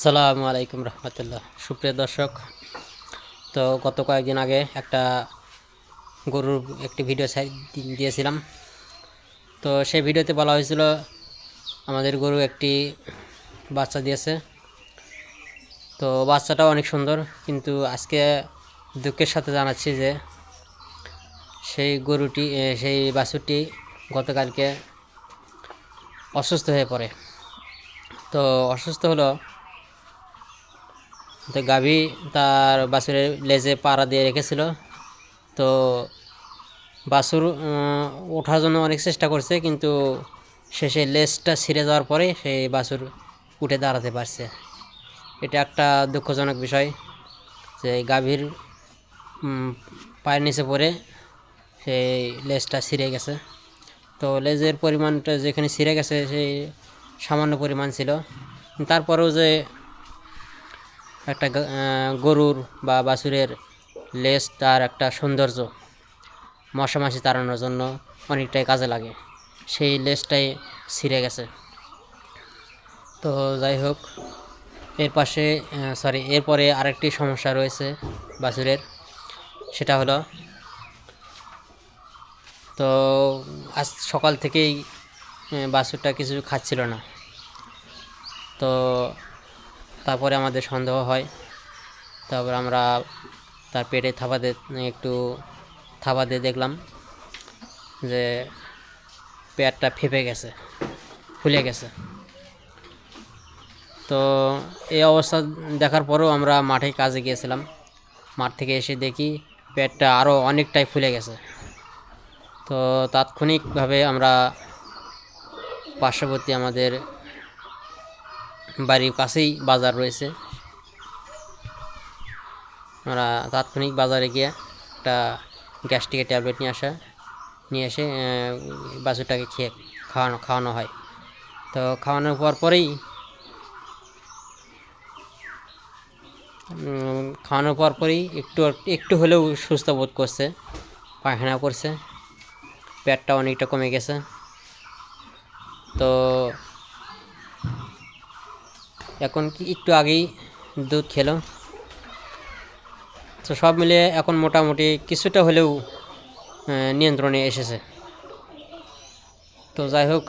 আসসালামু আলাইকুম রহমতুল্লাহ। সুপ্রিয় দর্শক, তো গত কয়েকদিন আগে একটা গরুর একটি ভিডিও দিয়েছিলাম। তো সেই ভিডিওতে বলা হয়েছিল আমাদের গরু একটি বাচ্চা দিয়েছে। তো বাচ্চাটাও অনেক সুন্দর, কিন্তু আজকে দুঃখের সাথে জানাচ্ছি যে সেই বাছুরটি গতকালকে অসুস্থ হয়ে পড়ে। তো অসুস্থ হলো, তো গাভী তার বাছুরের লেজে পাড়া দিয়ে রেখেছিল। তো বাছুর ওঠার জন্য অনেক চেষ্টা করছে, কিন্তু শেষে লেজটা ছিঁড়ে যাওয়ার পরে সেই বাছুর উঠে দাঁড়াতে পারছে। এটা একটা দুঃখজনক বিষয় যে গাভীর পায়ের নিচে পড়ে সেই লেজটা ছিঁড়ে গেছে। তো লেজের পরিমাণটা যেখানে ছিঁড়ে গেছে সেই সামান্য পরিমাণ ছিল, তারপরেও যে একটা গরুর বা বাছুরের লেজ তার একটা সৌন্দর্য, মশা মাছি তাড়ানোর জন্য অনেকটাই কাজে লাগে, সেই লেজটাই ছিঁড়ে গেছে। তো যাই হোক, এরপরে আরেকটি সমস্যা রয়েছে বাছুরের। সেটা হলো, তো আজ সকাল থেকেই বাছুরটা কিছু খাচ্ছিল না। তো তারপরে আমাদের সন্দেহ হয়, তারপর আমরা তার পেটে একটু থাবা দিয়ে দেখলাম যে পেটটা ফেপে গেছে, ফুলে গেছে। তো এই অবস্থা দেখার পরেও আমরা মাঠে কাজে গিয়েছিলাম। মাঠ থেকে এসে দেখি পেটটা আরও অনেকটাই ফুলে গেছে। তো তাৎক্ষণিকভাবে আমরা পার্শ্ববর্তী আমাদের বাড়ির কাছেই বাজার রয়েছে, আমরা তাৎক্ষণিক বাজারে গিয়ে একটা গ্যাস্ট্রিকের ট্যাবলেট নিয়ে এসে বাছুরটাকে খাওয়ানো হয়। তো খাওয়ানোর পরপরই একটু হলেও সুস্থ বোধ করছে, পায়খানা করছে, পেটটা অনেকটা কমে গেছে। তো এখন একটু আগেই দুধ খেলো। তো সব মিলিয়ে এখন মোটামুটি কিছুটা হলেও নিয়ন্ত্রণে এসেছে। তো যাই হোক,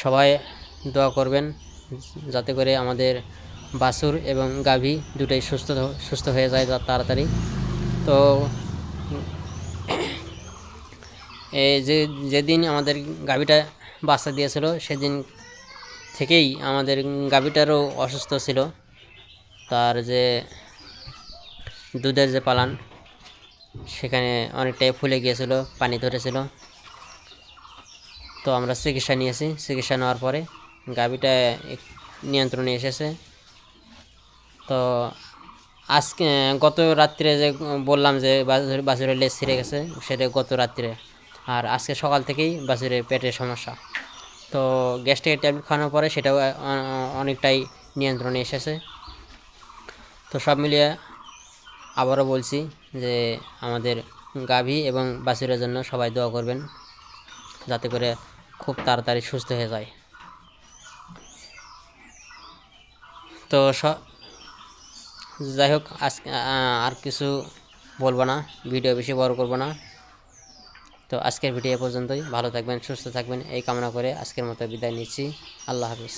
সবাই দোয়া করবেন যাতে করে আমাদের বাছুর এবং গাভী দুটোই সুস্থ হয়ে যায় তাড়াতাড়ি। তো যেদিন আমাদের গাভীটা বাচ্চা দিয়েছিল সেদিন থেকেই আমাদের গাভীটারও অসুস্থ ছিল। তার যে দুধের যে পালান সেখানে অনেকটাই ফুলে গিয়েছিল, পানি ধরেছিল। তো আমরা চিকিৎসা নেওয়ার পরে গাভীটা নিয়ন্ত্রণে এসেছে। তো আজকে গত রাত্রে যে বললাম যে বাছুরের লেজ ছিঁড়ে গেছে, সেটা গত রাত্রে। আর আজকে সকাল থেকেই বাছুরের পেটের সমস্যা। তো গ্যাস্ট্রিকের ট্যাবলেট খাওয়ানোর পরে সেটাও অনেকটাই নিয়ন্ত্রণে এসেছে। তো সব মিলিয়ে আবারও বলছি যে আমাদের গাভী এবং বাছুরের জন্য সবাই দোয়া করবেন যাতে করে খুব তাড়াতাড়ি সুস্থ হয়ে যায়। তো যাই হোক, আজকে আর কিছু বলবো না, ভিডিও বেশি বড় করব না। তো আজকের ভিডিও পর্যন্তই। ভালো থাকবেন, সুস্থ থাকবেন এই কামনা করে আজকের মতো বিদায় নিচ্ছি। আল্লাহ হাফিজ।